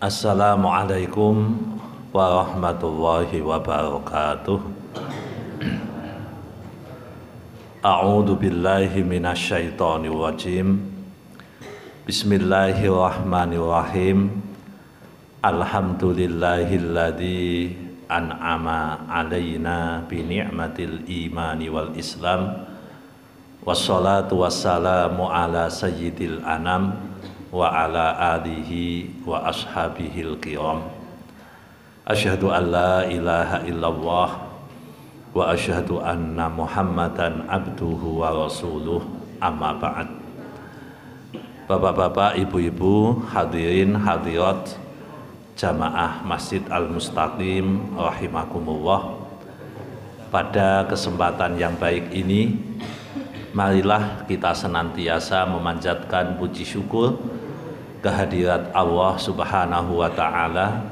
Assalamualaikum warahmatullahi wabarakatuh. A'udzu billahi minasyaitonir rajim. Bismillahirrahmanirrahim. Alhamdulillahilladzi an'ama 'alaina bi ni'matil imani wal islam. Wassalatu wassalamu ala sayyidil anam wa ala alihi wa ashabihil kiram. Asyhadu an la ilaha illallah wa asyhadu anna muhammadan abduhu wa rasuluh, amma ba'd. Bapak-bapak, ibu-ibu, hadirin hadirat jamaah Masjid Al-Mustaqim rahimakumullah. Pada kesempatan yang baik ini, marilah kita senantiasa memanjatkan puji syukur kehadirat Allah Subhanahu wa Ta'ala.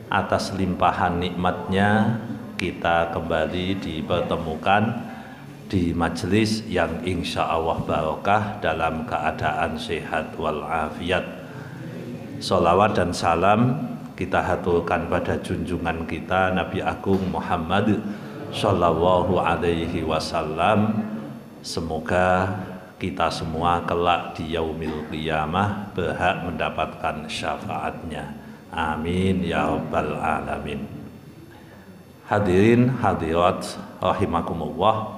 Atas limpahan nikmatnya kita kembali dipertemukan di majelis yang insya Allah barokah dalam keadaan sehat walafiat. Sholawat dan salam kita haturkan pada junjungan kita Nabi Agung Muhammad Sallallahu Alaihi Wasallam. Semoga kita semua kelak di yaumil qiyamah berhak mendapatkan syafaatnya. Amin ya rabbal alamin. Hadirin hadirat rahimakumullah.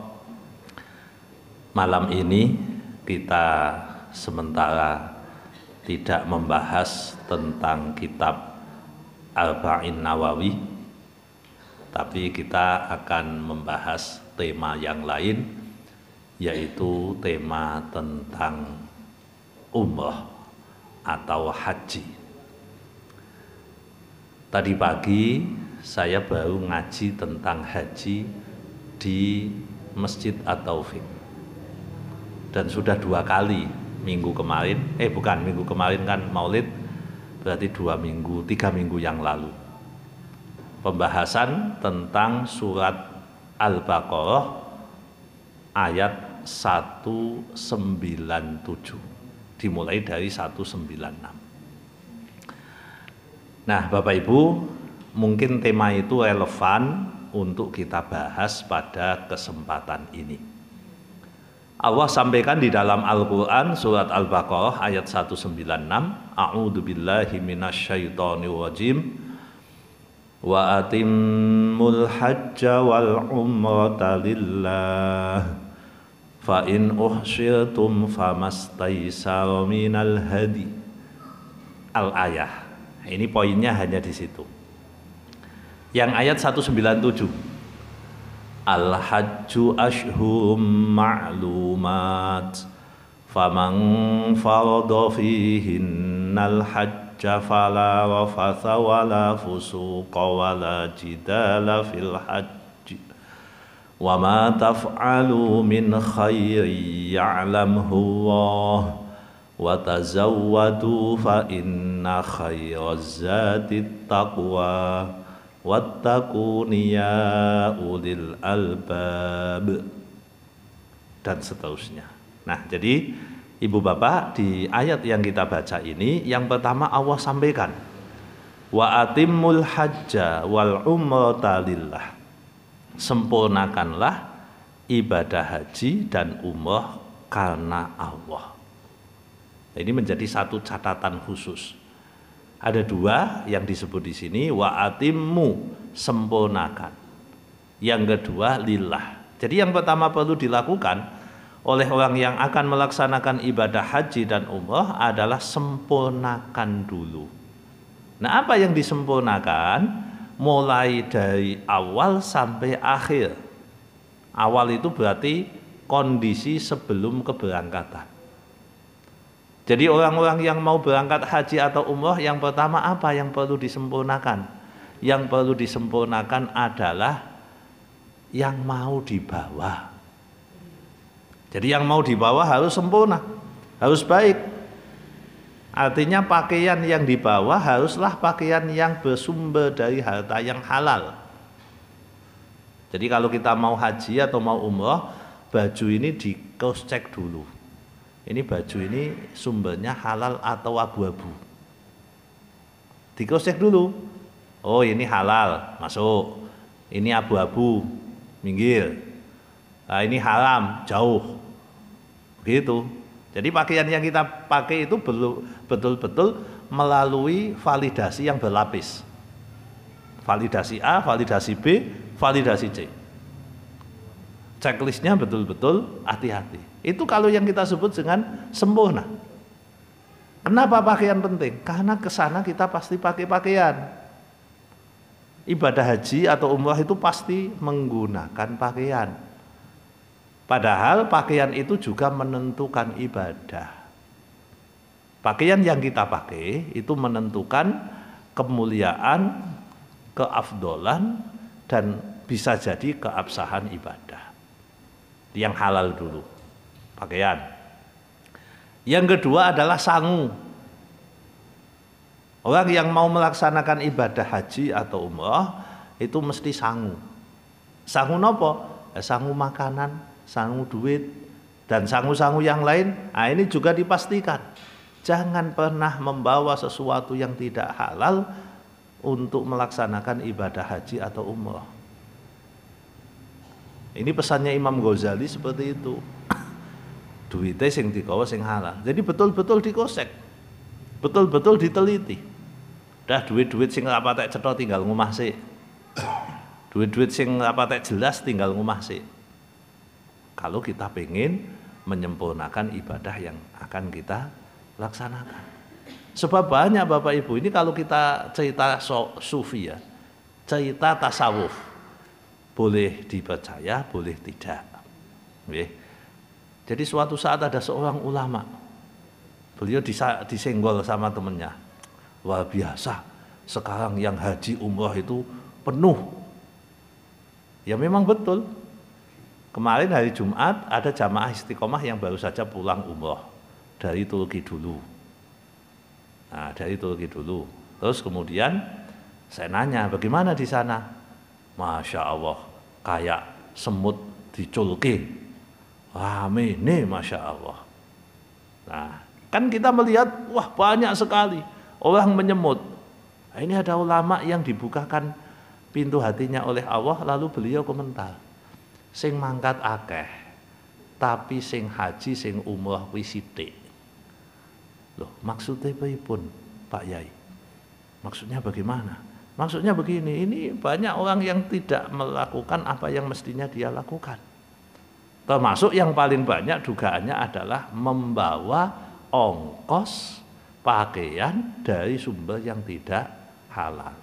Malam ini kita sementara tidak membahas tentang kitab Arba'in Nawawi, tapi kita akan membahas tema yang lain, yaitu tema tentang umrah atau haji. Tadi pagi saya baru ngaji tentang haji di Masjid At-Taufik, dan sudah 2 kali minggu kemarin, minggu kemarin kan Maulid, berarti 3 minggu yang lalu, pembahasan tentang surat Al-Baqarah ayat 197 dimulai dari 196. Nah, Bapak Ibu, mungkin tema itu relevan untuk kita bahas pada kesempatan ini. Allah sampaikan di dalam Al-Quran surat Al-Baqarah ayat 196, A'udzu billahi minasyaitonir rajim. Wa atimmul hajja wal umrata lillah. Fa in uhsyirtum famastaysara minal hadi. Al-ayah. Ini poinnya hanya di situ. Yang ayat 197. Al-hajju ashhurum ma'lumat. Faman farada fihinnal hajja fala rafatha wala fusuqa wala jidala fil hajj. Wa ma taf'alu min khairin ya'lamhu Allah wa tazawwadu fa inna khairaz zadi taqwa wattaquni ya ulil albab, dan seterusnya. Nah, jadi Ibu Bapak, di ayat yang kita baca ini, yang pertama Allah sampaikan wa atimmul hajja wal umrata lillah. Sempurnakanlah ibadah haji dan umrah karena Allah. Ini menjadi satu catatan khusus. Ada 2 yang disebut di sini, wa atimmu, sempurnakan. Yang kedua lillah. Jadi yang pertama perlu dilakukan oleh orang yang akan melaksanakan ibadah haji dan umrah adalah sempurnakan dulu. Nah, apa yang disempurnakan? Mulai dari awal sampai akhir. Awal itu berarti kondisi sebelum keberangkatan. Jadi orang-orang yang mau berangkat haji atau umrah, yang pertama apa yang perlu disempurnakan? Yang perlu disempurnakan adalah yang mau dibawa. Jadi yang mau dibawa harus sempurna, harus baik. Artinya pakaian yang dibawa haruslah pakaian yang bersumber dari harta yang halal. Jadi kalau kita mau haji atau mau umrah, baju ini di cross check dulu. Ini baju ini sumbernya halal atau abu-abu. Dikosek dulu. Oh ini halal, masuk. Ini abu-abu, minggir. Nah, ini haram, jauh. Begitu. Jadi pakaian yang kita pakai itu betul-betul melalui validasi yang berlapis. Validasi A, validasi B, validasi C. Checklistnya betul-betul hati-hati. Itu kalau yang kita sebut dengan sempurna. Kenapa pakaian penting? Karena ke sana kita pasti pakai pakaian. Ibadah haji atau umrah itu pasti menggunakan pakaian. Padahal pakaian itu juga menentukan ibadah. Pakaian yang kita pakai itu menentukan kemuliaan, keafdolan, dan bisa jadi keabsahan ibadah. Yang halal dulu, pakaian. Yang kedua adalah sangu. Orang yang mau melaksanakan ibadah haji atau umrah itu mesti sangu. Sangu nopo? Sangu makanan, sangu duit, dan sangu-sangu yang lain. Nah, ini juga dipastikan. Jangan pernah membawa sesuatu yang tidak halal untuk melaksanakan ibadah haji atau umrah. Ini pesannya Imam Ghazali seperti itu. Duitnya sing digawa sing halal. Jadi betul-betul dikosek. Betul-betul diteliti. Dah duit-duit sing ora patek cetha tinggal ngomah sik. Duit-duit sing ora patek jelas tinggal ngomah sik. Kalau kita pengen menyempurnakan ibadah yang akan kita laksanakan. Sebab banyak Bapak Ibu, ini kalau kita cerita sufi ya, cerita tasawuf, boleh dipercaya, boleh tidak. Jadi suatu saat ada seorang ulama, beliau disenggol sama temennya. Wah biasa, sekarang yang haji umrah itu penuh. Ya memang betul. Kemarin hari Jumat ada jamaah istiqomah yang baru saja pulang umrah dari Turki dulu. Nah, dari Turki dulu. Terus kemudian saya nanya, bagaimana di sana? Masya Allah, kayak semut diculki. Rame nih, Masya Allah. Nah, kan kita melihat, wah banyak sekali orang menyemut. Nah, ini ada ulama yang dibukakan pintu hatinya oleh Allah, lalu beliau komentar. Sing mangkat akeh, tapi sing haji, sing umrah kuwi sithik. Loh, maksudnya pripun, Pak Yai? Maksudnya bagaimana? Maksudnya begini, ini banyak orang yang tidak melakukan apa yang mestinya dia lakukan. Termasuk yang paling banyak dugaannya adalah membawa ongkos pakaian dari sumber yang tidak halal.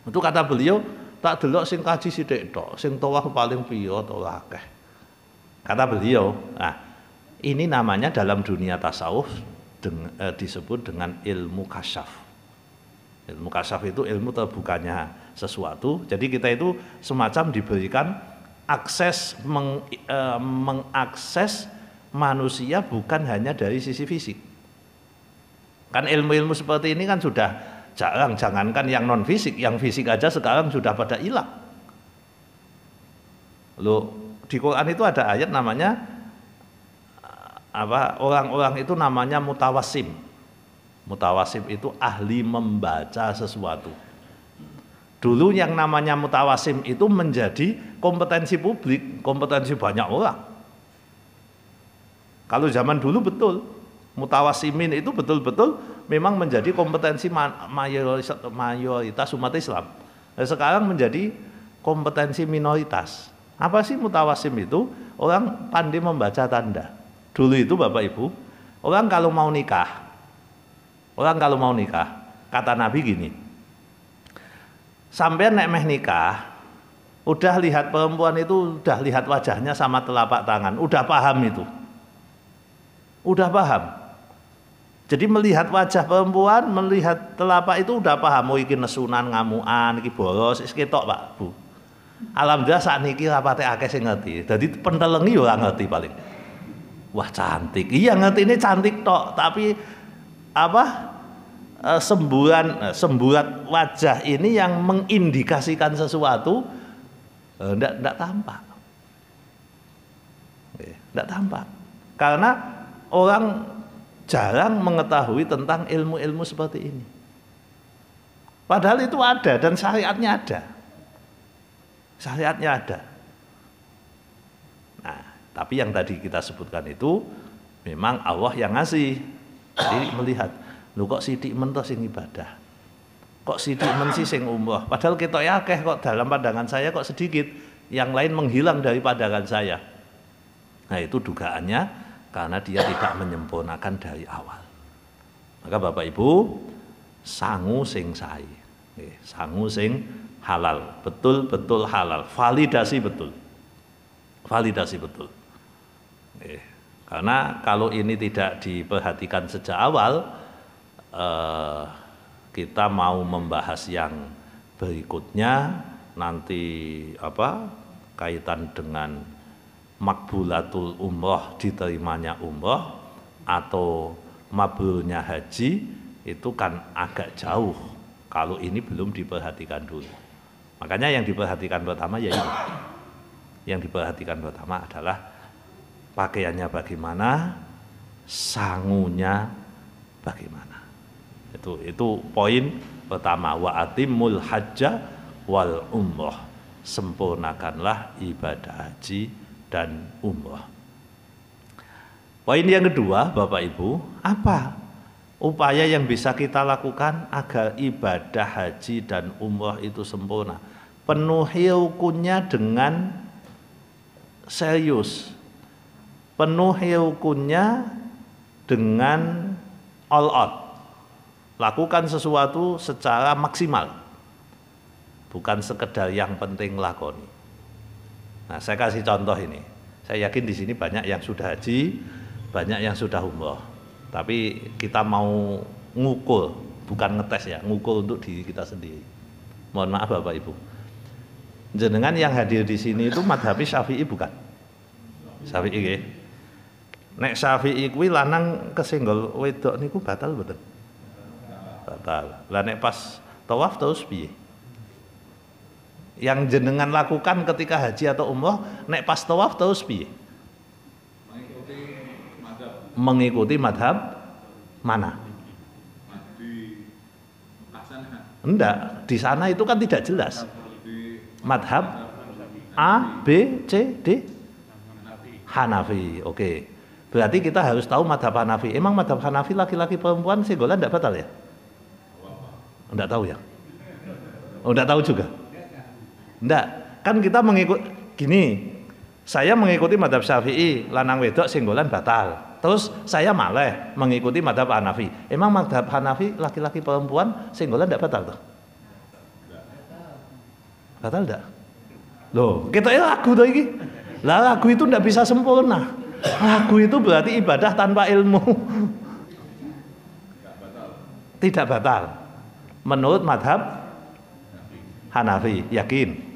Itu kata beliau, tak delok sing kaji sithik tok, sing tawaf paling piye to akeh. Kata beliau, nah, ini namanya dalam dunia tasawuf disebut dengan ilmu kasyaf. Ilmu kasyaf itu ilmu terbukanya sesuatu. Jadi kita itu semacam diberikan akses mengakses manusia bukan hanya dari sisi fisik. Kan ilmu-ilmu seperti ini kan sudah jarang, jangankan yang non fisik, yang fisik aja sekarang sudah pada hilang. Loh, di Quran itu ada ayat namanya orang-orang itu namanya mutawasim. Mutawasim itu ahli membaca sesuatu. Dulu yang namanya mutawasim itu menjadi kompetensi publik, kompetensi banyak orang. Kalau zaman dulu betul, mutawasimin itu betul-betul memang menjadi kompetensi mayoritas umat Islam. Nah, sekarang menjadi kompetensi minoritas. Apa sih mutawasim itu? Orang pandai membaca tanda. Dulu itu Bapak Ibu, orang kalau mau nikah, kata Nabi gini, sampai nek meh nikah, udah lihat perempuan itu, udah lihat wajahnya sama telapak tangan, udah paham itu. Udah paham. Jadi melihat wajah perempuan, melihat telapak itu udah paham. Oh iki nesunan, ngamuan, iki boros, iki ketok Pak Bu. Alhamdulillah saat niki rapate akeh sing ngerti. Jadi pentelengi yo ora ngerti paling. Wah cantik. Iya ngerti ini cantik tok, tapi semburat wajah ini yang mengindikasikan sesuatu enggak tampak. Enggak tampak. Karena orang jarang mengetahui tentang ilmu-ilmu seperti ini. Padahal itu ada dan syariatnya ada. Syariatnya ada. Nah, tapi yang tadi kita sebutkan itu memang Allah yang ngasih. Jadi melihat, lu kok sidik men to sing ibadah. Kok sidik men sih sing umrah. Padahal kita akeh kok dalam pandangan saya kok sedikit. Yang lain menghilang dari pandangan saya. Nah, itu dugaannya karena dia tidak menyempurnakan dari awal. Maka Bapak Ibu, sangu sing sae. Sangu sing halal, betul-betul halal, validasi betul. Validasi betul. Karena kalau ini tidak diperhatikan sejak awal, kita mau membahas yang berikutnya nanti kaitan dengan makbulatul umroh, diterimanya umroh atau mabrurnya haji, itu kan agak jauh kalau ini belum diperhatikan dulu. Makanya yang diperhatikan pertama ya ini. Yang diperhatikan pertama adalah pakaiannya bagaimana, sangunya bagaimana. Itu poin pertama, wa atimul hajja wal umroh. Sempurnakanlah ibadah haji dan umroh. Poin yang kedua, Bapak Ibu, apa upaya yang bisa kita lakukan agar ibadah haji dan umroh itu sempurna? Penuhi rukunnya dengan serius. Penuhi rukunnya dengan all out. Lakukan sesuatu secara maksimal. Bukan sekedar yang penting lakoni. Nah, saya kasih contoh ini. Saya yakin di sini banyak yang sudah haji, banyak yang sudah umroh. Tapi kita mau ngukur, bukan ngetes ya, ngukur untuk diri kita sendiri. Mohon maaf Bapak Ibu. Jenengan yang hadir di sini itu madhabi Syafi'i bukan? Syafi'i nggih. Nek Syafi'i kuwi lanang kesenggol wedok niku batal mboten? Batal. Lah nek pas tawaf terus piye? Yang jenengan lakukan ketika haji atau umroh, nek pas tawaf terus piye? Mengikuti madhab mana? Enggak, di sana itu kan tidak jelas. Madhab A, B, C, D, Hanafi. Oke. Berarti kita harus tahu madhab Hanafi. Emang madhab Hanafi laki-laki perempuan senggolan enggak batal ya? Enggak tahu ya? Oh, enggak tahu juga? Enggak. Kan kita mengikut gini. Saya mengikuti madhab Syafi'i, lanang wedok senggolan batal. Terus saya malah mengikuti madhab Hanafi. Emang madhab Hanafi laki-laki perempuan senggolan enggak batal tuh? Batal enggak? Loh, kita lagu tuh ini. Lah lagu itu enggak bisa sempurna. Lagu itu berarti ibadah tanpa ilmu. Tidak batal. Menurut madhab Hanafi, yakin?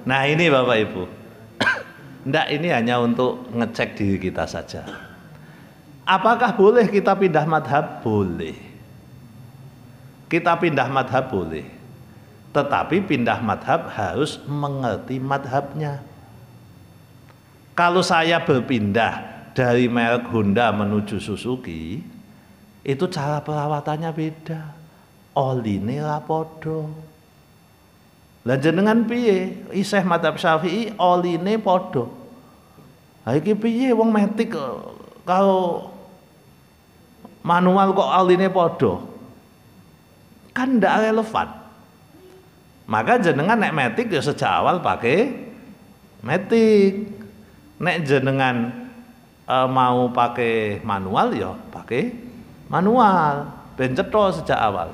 Nah ini Bapak Ibu. Ndak, ini hanya untuk ngecek diri kita saja. Apakah boleh kita pindah madhab? Boleh. Kita pindah madhab boleh. Tetapi pindah madhab harus mengerti madhabnya. Kalau saya berpindah dari merek Honda menuju Suzuki, itu cara perawatannya beda. Oline ra padha. Lah jenengan piye? Isih madhab Syafi'i oline padha. Ha iki piye wong metik karo manual kok oline padha? Kan ndak relevan. Maka jenengan nek metik ya sejak awal pakai metik. Nek jenengan mau pakai manual ya pakai manual. Ben cetha sejak awal.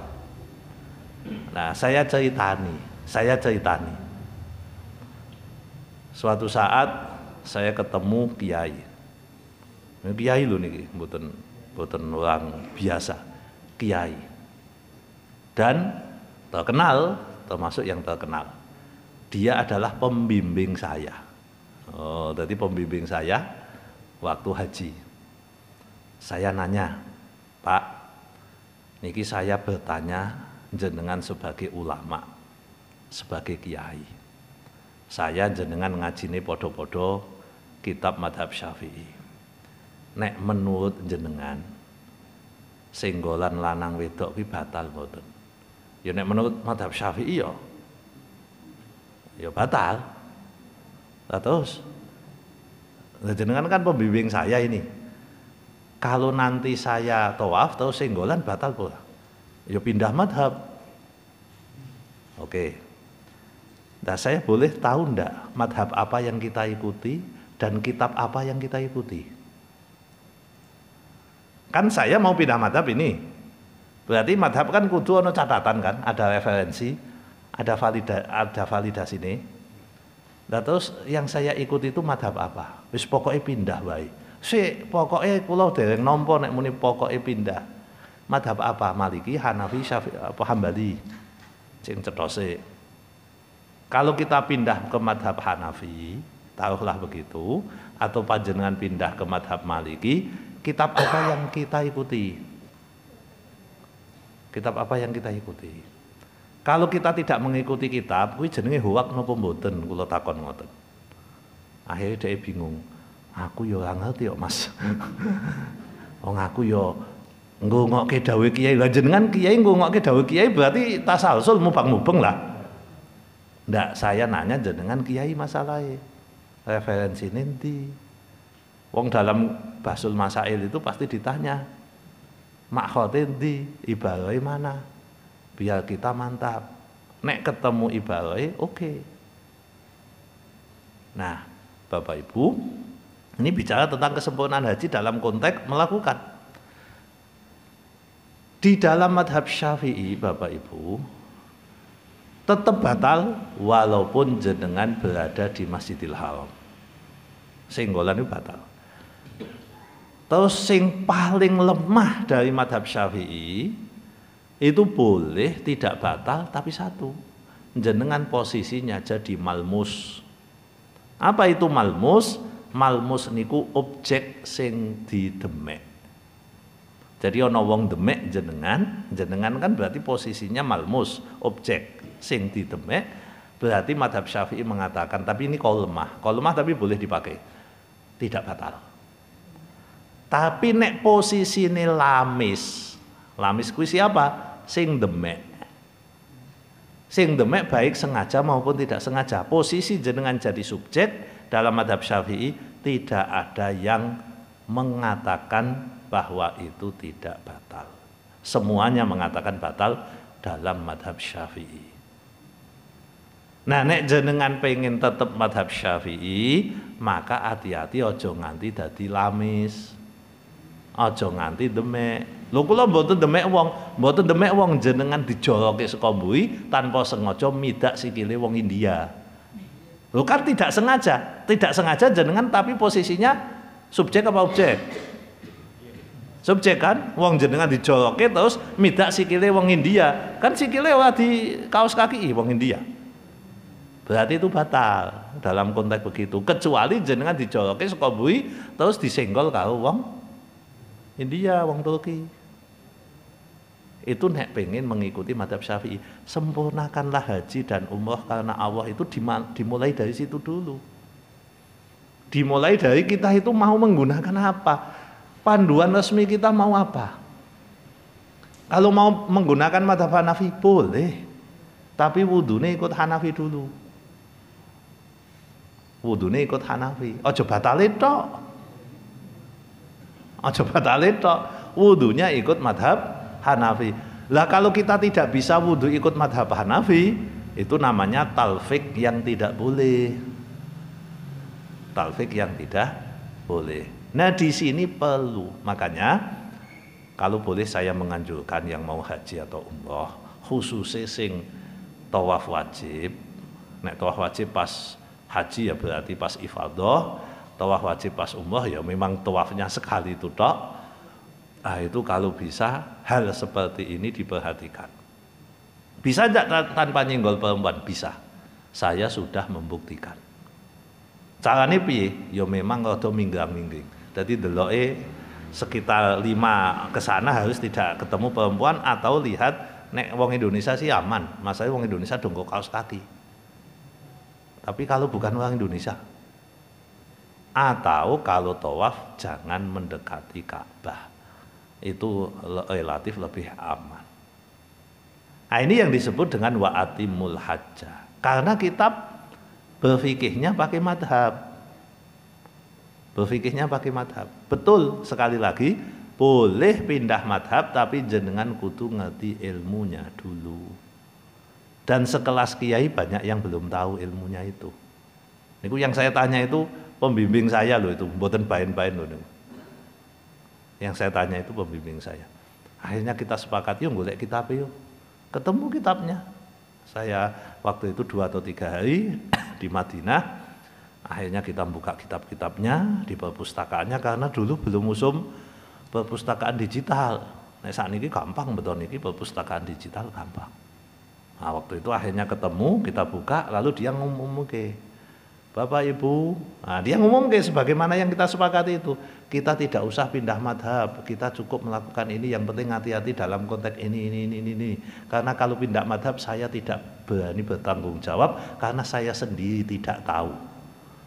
Nah, saya ceritani. Suatu saat saya ketemu kiai. Kiai lho niki, mboten orang biasa. Kiai. Dan terkenal, termasuk yang terkenal. Dia adalah pembimbing saya. Oh, jadi pembimbing saya waktu haji. Saya nanya, "Pak, niki saya bertanya jenengan sebagai ulama, sebagai kiai. Saya jenengan ngajine podo-podo kitab madhab Syafi'i. Nek menurut jenengan, senggolan lanang wedok kuwi batal mboten? Ya nek menurut mazhab Syafi'i ya batal. Lah terus jenengan kan pembimbing saya ini. Kalau nanti saya tawaf terus senggolan batal pula. Ya pindah madhab. Oke. Nah saya boleh tahu ndak madhab apa yang kita ikuti dan kitab apa yang kita ikuti? Kan saya mau pindah madhab ini. Berarti madhab kan kudu ada catatan kan, ada referensi, ada validasi ini. Nah terus yang saya ikuti itu madhab apa? Wis pokoknya pindah wae. Pokoknya kula dereng nampa nek muni pokoknya pindah. Madhab apa? Maliki, Hanafi, Syafi'i, apa Hambali? Sing cethose. Kalau kita pindah ke madhab Hanafi, taruhlah begitu, atau panjenengan pindah ke madhab Maliki, kitab apa yang kita ikuti? Kitab apa yang kita ikuti? Kalau kita tidak mengikuti kitab, kuwi jenenge hoak napa mboten? Kula takon ngoten. Akhirnya dia bingung. Aku ya ora ngerti kok, Mas. Wong aku ya nggongok dawuh kiai. Lah jenengan kiai nggongok dawuh kiai berarti tasalsul mubang-mubeng lah. Ndak, saya nanya jenengan kiai masalahnya. Referensi nanti. Wong dalam Basul Masail itu pasti ditanya makhote ndi, ibarohe mana, biar kita mantap. Nek ketemu ibarohe oke. Nah Bapak Ibu, ini bicara tentang kesempurnaan haji dalam konteks melakukan. Di dalam madhab Syafi'i Bapak Ibu tetap batal walaupun jenengan berada di Masjidil Haram. Senggolan itu batal. Terus sing paling lemah dari madhab Syafi'i itu boleh tidak batal tapi satu, jenengan posisinya jadi malmus. Apa itu malmus? Malmus niku objek sing didemek. Jadi ana wong demek jenengan kan berarti posisinya malmus, objek sing didemek. Berarti madhab Syafi'i mengatakan tapi ini kalau lemah tapi boleh dipakai, tidak batal. Tapi nek posisine lamis kuwi siapa? Sing demek. Sing demek baik sengaja maupun tidak sengaja. Posisi jenengan jadi subjek dalam madhab Syafi'i tidak ada yang mengatakan bahwa itu tidak batal. Semuanya mengatakan batal dalam madhab Syafi'i. Nah nek jenengan pengen tetap madhab Syafi'i, maka hati-hati ojo nganti dadi lamis. Aja nganti demek. Lho kula mboten demek wong jenengan dijoloke saka mburi tanpa sengaja midak sikile wong India. Lho kan tidak sengaja jenengan tapi posisinya subjek apa objek? Subjek kan, wong jenengan dijoloke terus midak sikile wong India. Kan sikile ora di kaos kaki wong India. Berarti itu batal dalam konteks begitu. Kecuali jenengan dijoloke saka mburi terus disenggol karo wong India, wong Turki. Itu nek pengen mengikuti madhab Syafi'i, sempurnakanlah haji dan umroh karena Allah itu dimulai dari situ dulu. Dimulai dari kita itu mau menggunakan apa? Panduan resmi kita mau apa? Kalau mau menggunakan madhab Hanafi boleh, tapi wudhunya ikut Hanafi dulu. Wudhunya ikut Hanafi. Ojo batalin tok. Wudhunya ikut madhab Hanafi. Lah kalau kita tidak bisa wudhu ikut madhab Hanafi, itu namanya talfik yang tidak boleh. Talfik yang tidak boleh. Nah di sini perlu, makanya kalau boleh saya menganjurkan yang mau haji atau umroh, khususnya sing tawaf wajib. Nek tawaf wajib pas haji ya berarti pas ifadah. Tawaf wajib pas umroh ya memang tawafnya sekali itu tok. Nah itu kalau bisa hal seperti ini diperhatikan. Bisa tidak tanpa nyenggol perempuan? Bisa. Saya sudah membuktikan. Caranya piye? Ya memang rada minggang-mingging. Jadi deloke sekitar 5 ke sana harus tidak ketemu perempuan atau lihat nek wong Indonesia sih aman. Masalahnya wong Indonesia dongko kaos kaki. Tapi kalau bukan orang Indonesia, atau kalau tawaf jangan mendekati Ka'bah. itu relatif lebih aman. Nah, ini yang disebut dengan wa atimul hajjah. Karena kitab berfikihnya pakai madhab. Berfikihnya pakai madhab. Betul, sekali lagi, boleh pindah madhab, tapi jenengan kudu ngerti ilmunya dulu. Dan sekelas kiai banyak yang belum tahu ilmunya itu. Niku yang saya tanya itu pembimbing saya loh, itu mboten bain-bain loh. Yang saya tanya itu pembimbing saya. Akhirnya kita sepakat, yuk golek kitab yuk. Ketemu kitabnya. Saya waktu itu 2 atau 3 hari di Madinah. Akhirnya kita buka kitab-kitabnya di perpustakaannya, karena dulu belum usum perpustakaan digital. Nah, saat ini gampang betul, ini perpustakaan digital gampang. Nah, waktu itu akhirnya ketemu, kita buka, lalu dia ngomong ke Bapak Ibu, nah, dia ngomong ke sebagaimana yang kita sepakati itu. Kita tidak usah pindah madhab, kita cukup melakukan ini, yang penting hati-hati dalam konteks ini. Karena kalau pindah madhab saya tidak berani bertanggung jawab, karena saya sendiri tidak tahu.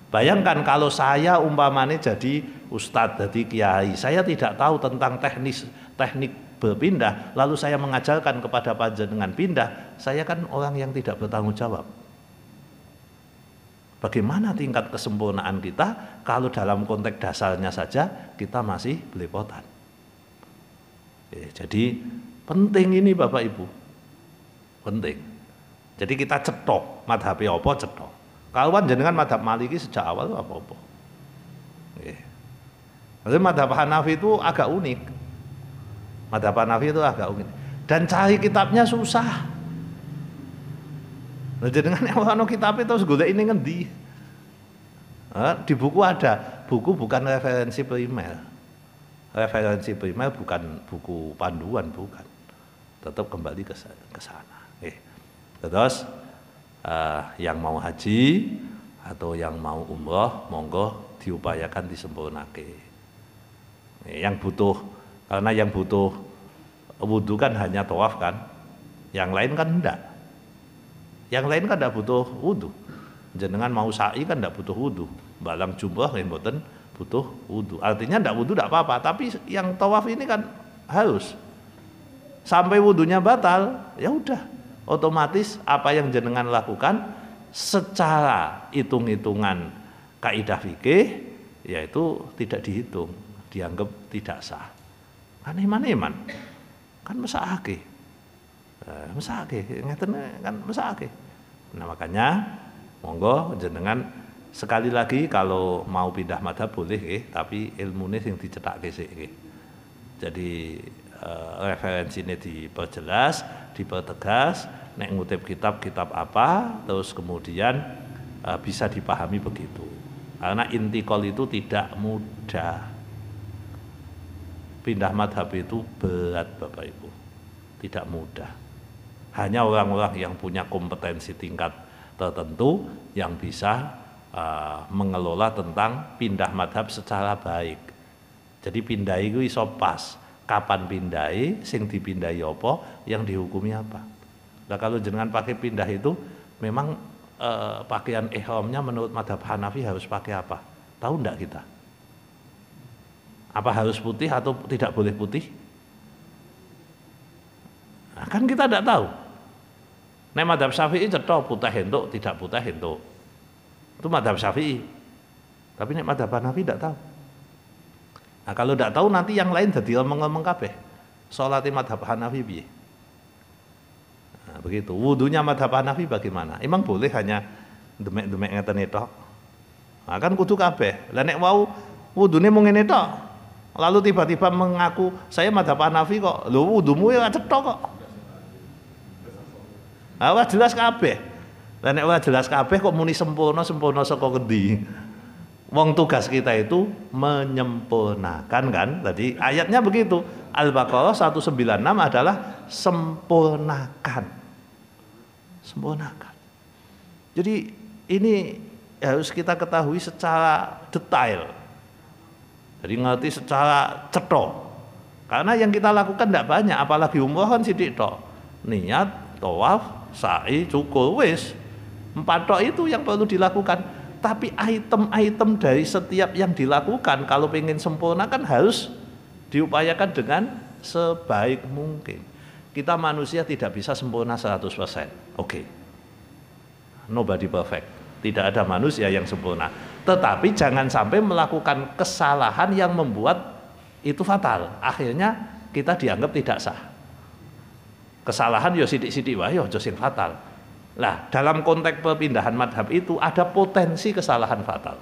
Bayangkan kalau saya umpamanya jadi ustadz, jadi kiai, saya tidak tahu tentang teknik berpindah, lalu saya mengajarkan kepada panjenengan pindah, saya kan orang yang tidak bertanggung jawab. Bagaimana tingkat kesempurnaan kita kalau dalam konteks dasarnya saja kita masih belepotan. Jadi penting ini Bapak Ibu, penting. Jadi kita cetok, madhab apa cetok. Kalau jenengan madhab Maliki sejak awal itu apa-apa. Jadi madhab Hanafi itu agak unik. Madhab Hanafi itu agak unik. Dan cari kitabnya susah. Nah, jenengan yang kitab itu terus golek ini ngendi? Di buku ada, buku bukan referensi primer. Referensi primer bukan buku panduan, bukan. Tetap kembali ke sana. Terus yang mau haji atau yang mau umroh, monggo diupayakan disempurnake. Yang butuh, karena yang butuh wudhu kan hanya tawaf kan, yang lain kan enggak. Yang lain kan enggak butuh wudhu. Jenengan mau sa'i kan enggak butuh wudhu. Balang jumrah yang mboten butuh wudhu. Artinya enggak wudhu enggak apa-apa, tapi yang tawaf ini kan harus. Sampai wudhunya batal, ya udah. Otomatis apa yang jenengan lakukan secara hitung-hitungan kaidah fikih yaitu tidak dihitung, dianggap tidak sah. Kan iman-iman. Kan mesake. Mesake, ngeten kan mesake. Nah, makanya monggo jenengan sekali lagi kalau mau pindah madhab boleh tapi ilmunya yang dicetakke sik nggih. Jadi referensinya diperjelas, dipertegas, nek ngutip kitab apa, terus kemudian bisa dipahami begitu. Karena intikal itu tidak mudah. Pindah madhab itu berat Bapak Ibu, tidak mudah. Hanya orang-orang yang punya kompetensi tingkat tertentu yang bisa mengelola tentang pindah madhab secara baik. Jadi pindah itu iso pas, kapan pindai, sing dipindai apa, yang dihukumi apa. Nah, kalau jenengan pakai pindah itu memang pakaian ihramnya menurut madhab Hanafi harus pakai apa? Tahu enggak kita? Apa harus putih atau tidak boleh putih? Nah, kan kita tidak tahu. Nek madhab Syafi'i cetok putih entuk, tidak putih entuk. Itu madhab Syafi'i. Tapi nek madhab Hanafi tidak tahu. Nah, kalau tidak tahu nanti yang lain jadi ngomong-ngomong kabeh. Salate madhab Hanafi piye? Nah, begitu. Wudunya madhab Hanafi bagaimana? Emang boleh hanya demek-demek ngeten tok? Nah, kan kudu kabeh. Lah nek wau wudune mung ngene tok. Lalu tiba-tiba mengaku saya madhab Hanafi kok. Lho wudumu ya cetok kok. Wah jelas kabeh. Lah nek wah jelas kabeh kok muni sempurna saka ngendi? Wong tugas kita itu menyempurnakan kan. Tadi ayatnya begitu. Al-Baqarah 196 adalah sempurnakan. Sempurnakan. Jadi ini harus kita ketahui secara detail. Jadi ngerti secara cetok. Karena yang kita lakukan tidak banyak, apalagi umroh kan sidik tok. Niat, tawaf, sa'i, cukur, wis. 4 tok itu yang perlu dilakukan. Tapi item-item dari setiap yang dilakukan kalau pengen sempurna kan harus diupayakan dengan sebaik mungkin. Kita manusia tidak bisa sempurna 100%. Oke. Nobody perfect. Tidak ada manusia yang sempurna. Tetapi jangan sampai melakukan kesalahan yang membuat itu fatal. Akhirnya kita dianggap tidak sah. Kesalahan yo sidik-sidik wae yo aja sing fatal. Lah, dalam konteks perpindahan madhab itu ada potensi kesalahan fatal.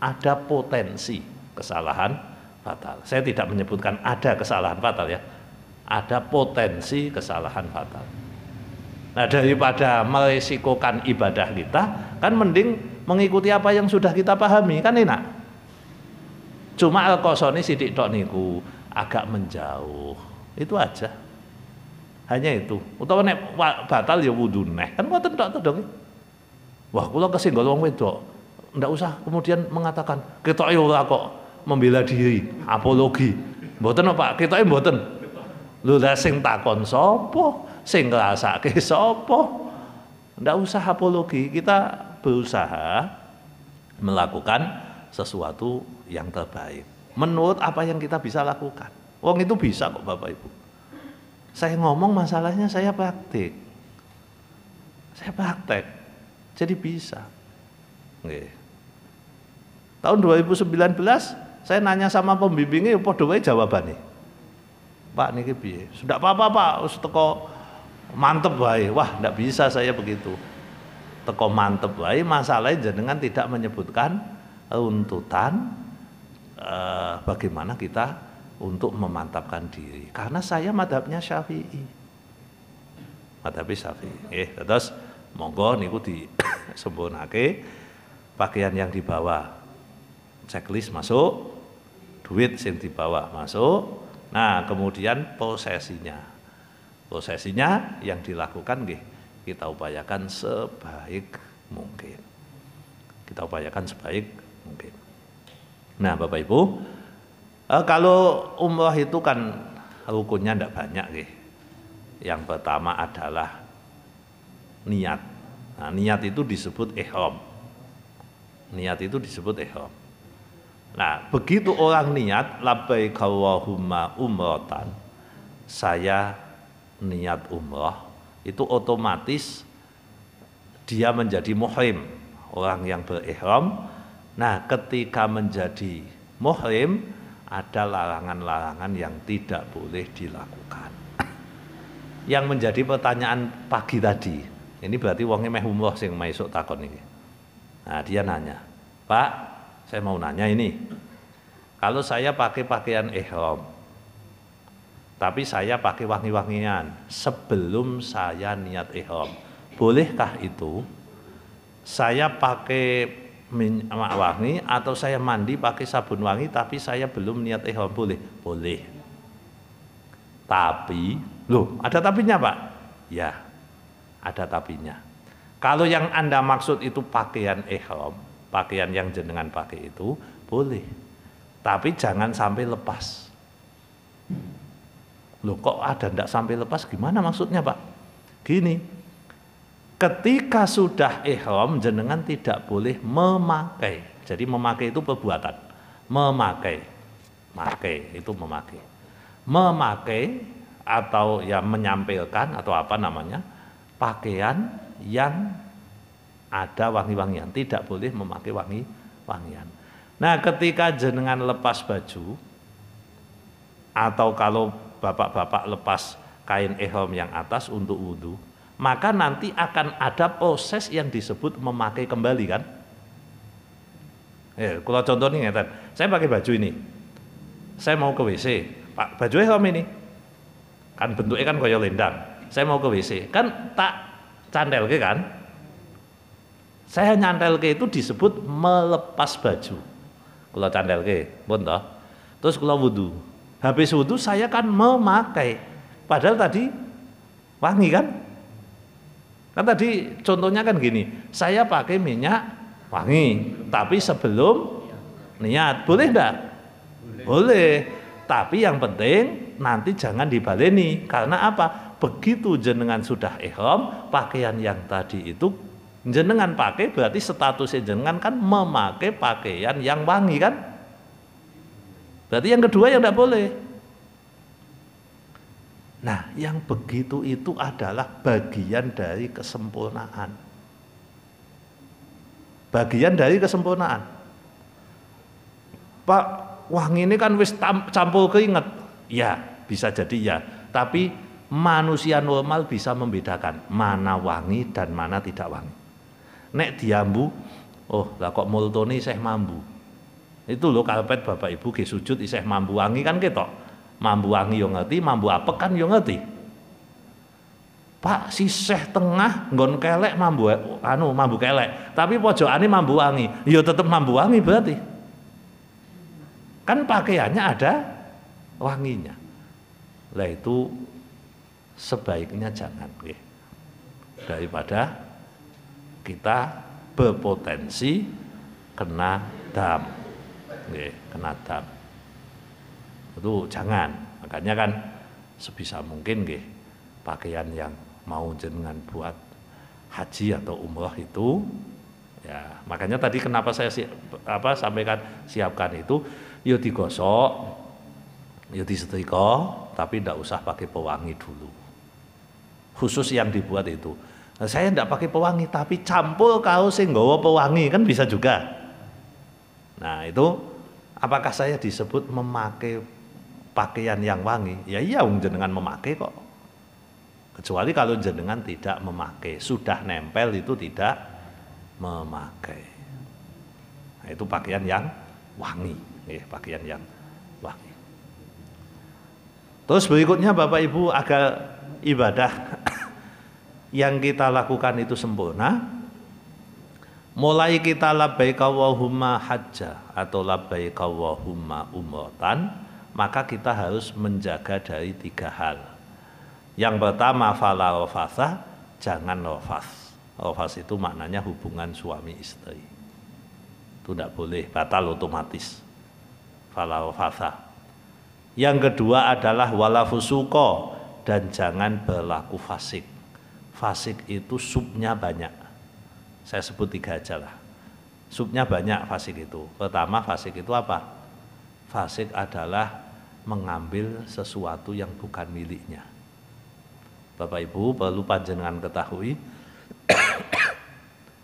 Ada potensi kesalahan fatal. Saya tidak menyebutkan ada kesalahan fatal ya. Ada potensi kesalahan fatal. Nah, daripada meresikokan ibadah kita, kan mending mengikuti apa yang sudah kita pahami, kan enak. Cuma al-qasoni sidik tok niku agak menjauh. Itu aja. Hanya itu. Utawa nek batal ya wudu neh. Kan mboten tok to dong. Wah, kula kesinggol wong wedok. Ndak usah kemudian mengatakan ketoke ora kok membela diri, apologi. Mboten Pak, ketoke mboten. Lho lah sing takon sapa? Sing ngrasake sapa? Ndak usah apologi, kita berusaha melakukan sesuatu yang terbaik menurut apa yang kita bisa lakukan. Wong itu bisa kok Bapak Ibu. Saya ngomong masalahnya saya praktik. Saya praktek. Jadi bisa. Nggih. Tahun 2019 saya nanya sama pembimbingnya padha wae jawabane. Pak niki piye? Sudah apa-apa Pak, wis teko mantep wae. Wah, ndak bisa saya begitu. Teko mantep wae, masalahnya jenengan tidak menyebutkan runtutan bagaimana kita untuk memantapkan diri. Karena saya madhabnya Syafi'i. Madhab Syafi'i. Terus monggo niku disempurnake pakaian yang dibawa. Checklist masuk, duit yang dibawa masuk. Nah, kemudian prosesinya yang dilakukan kita upayakan sebaik mungkin. Kita upayakan sebaik mungkin. Nah, Bapak Ibu, kalau umrah itu kan rukunnya tidak banyak. Yang pertama adalah niat. Nah, niat itu disebut ihram. Niat itu disebut ihram. Nah, begitu orang niat labbaik Allahumma umratan, saya niat umrah, itu otomatis dia menjadi muhrim, orang yang berihram. Nah, ketika menjadi muhrim ada larangan-larangan yang tidak boleh dilakukan. Yang menjadi pertanyaan pagi tadi, ini berarti wongnya meh umrah sing maesuk takon ini. Nah, dia nanya, "Pak, saya mau nanya ini, kalau saya pakai pakaian ihram, tapi saya pakai wangi-wangian sebelum saya niat ihram, bolehkah itu saya pakai minyak wangi atau saya mandi pakai sabun wangi tapi saya belum niat ihram, boleh? Boleh. Tapi, loh, ada tapinya Pak? Ya, ada tapinya. Kalau yang Anda maksud itu pakaian ihram, pakaian yang jenengan pakai itu boleh, tapi jangan sampai lepas. Loh, kok ada ndak sampai lepas? Gimana maksudnya Pak? Gini, ketika sudah ihram jenengan tidak boleh memakai. Jadi memakai itu perbuatan. Memakai itu memakai. Memakai atau ya menyampilkan atau apa namanya pakaian yang ada wangi-wangian, tidak boleh memakai wangi-wangian. Nah, ketika jenengan lepas baju atau kalau bapak-bapak lepas kain ihram yang atas untuk wudu, maka nanti akan ada proses yang disebut memakai kembali kan? Kalau contohnya ngeten, saya pakai baju ini, saya mau ke WC, Pak, baju ihram ini, kan bentuknya kan kayak lendang, saya mau ke WC, kan tak candel kan? Saya nyantel ke itu disebut melepas baju. Kalau candel ke, pun toh. Terus kalau wudu, habis wudu saya kan memakai. Padahal tadi wangi kan? Kan tadi contohnya kan gini, saya pakai minyak wangi, tapi sebelum niat, boleh enggak? Boleh. Tapi yang penting nanti jangan dibaleni. Karena apa? Begitu jenengan sudah ihram, pakaian yang tadi itu jenengan pakai berarti statusnya jenengan kan memakai pakaian yang wangi kan? Berarti yang kedua yang tidak boleh. Nah, yang begitu itu adalah bagian dari kesempurnaan. Bagian dari kesempurnaan. Pak, wangi ini kan wis campur keringet. Ya, bisa jadi ya. Tapi manusia normal bisa membedakan mana wangi dan mana tidak wangi. Nek diambu, oh lah kok multone isih mambu. Itu loh karpet Bapak Ibu ge sujud isih mambu wangi kan ketok. Mambu wangi yo ngerti, mambu apek kan yo ngerti. Pak sisih tengah nggon kelek mambu mambu kelek, tapi pojokane mambu wangi. Ya tetep mambu wangi berarti. Kan pakaiannya ada wanginya. Lah itu sebaiknya jangan daripada kita berpotensi kena dam. Kena dam. Itu jangan. Makanya kan sebisa mungkin pakaian yang mau jenengan buat haji atau umroh itu ya, makanya tadi kenapa saya sampaikan siapkan itu ya digosok, ya disetrika, tapi tidak usah pakai pewangi dulu. Khusus yang dibuat itu. Nah, saya tidak pakai pewangi tapi campur kaos sing nggawa pewangi kan bisa juga. Nah, itu apakah saya disebut memakai pakaian yang wangi? Ya iya jenengan memakai kok. Kecuali kalau jenengan tidak memakai, sudah nempel itu tidak memakai. Nah, itu pakaian yang wangi, pakaian yang wangi. Terus berikutnya Bapak Ibu, agar ibadah yang kita lakukan itu sempurna, mulai kita labbaik Allahumma hajja atau labbaik Allahumma umratan, maka kita harus menjaga dari 3 hal. Yang pertama fala rafatha, jangan rafas. Rafas itu maknanya hubungan suami istri. Itu tidak boleh, batal otomatis. Fala rafatha. Yang kedua adalah wala fusuqa, dan jangan berlaku fasik. Fasik itu subnya banyak. Saya sebut 3 aja lah. Subnya banyak fasik itu. Pertama, fasik itu apa? Fasik adalah mengambil sesuatu yang bukan miliknya. Bapak Ibu perlu panjenengan ketahui,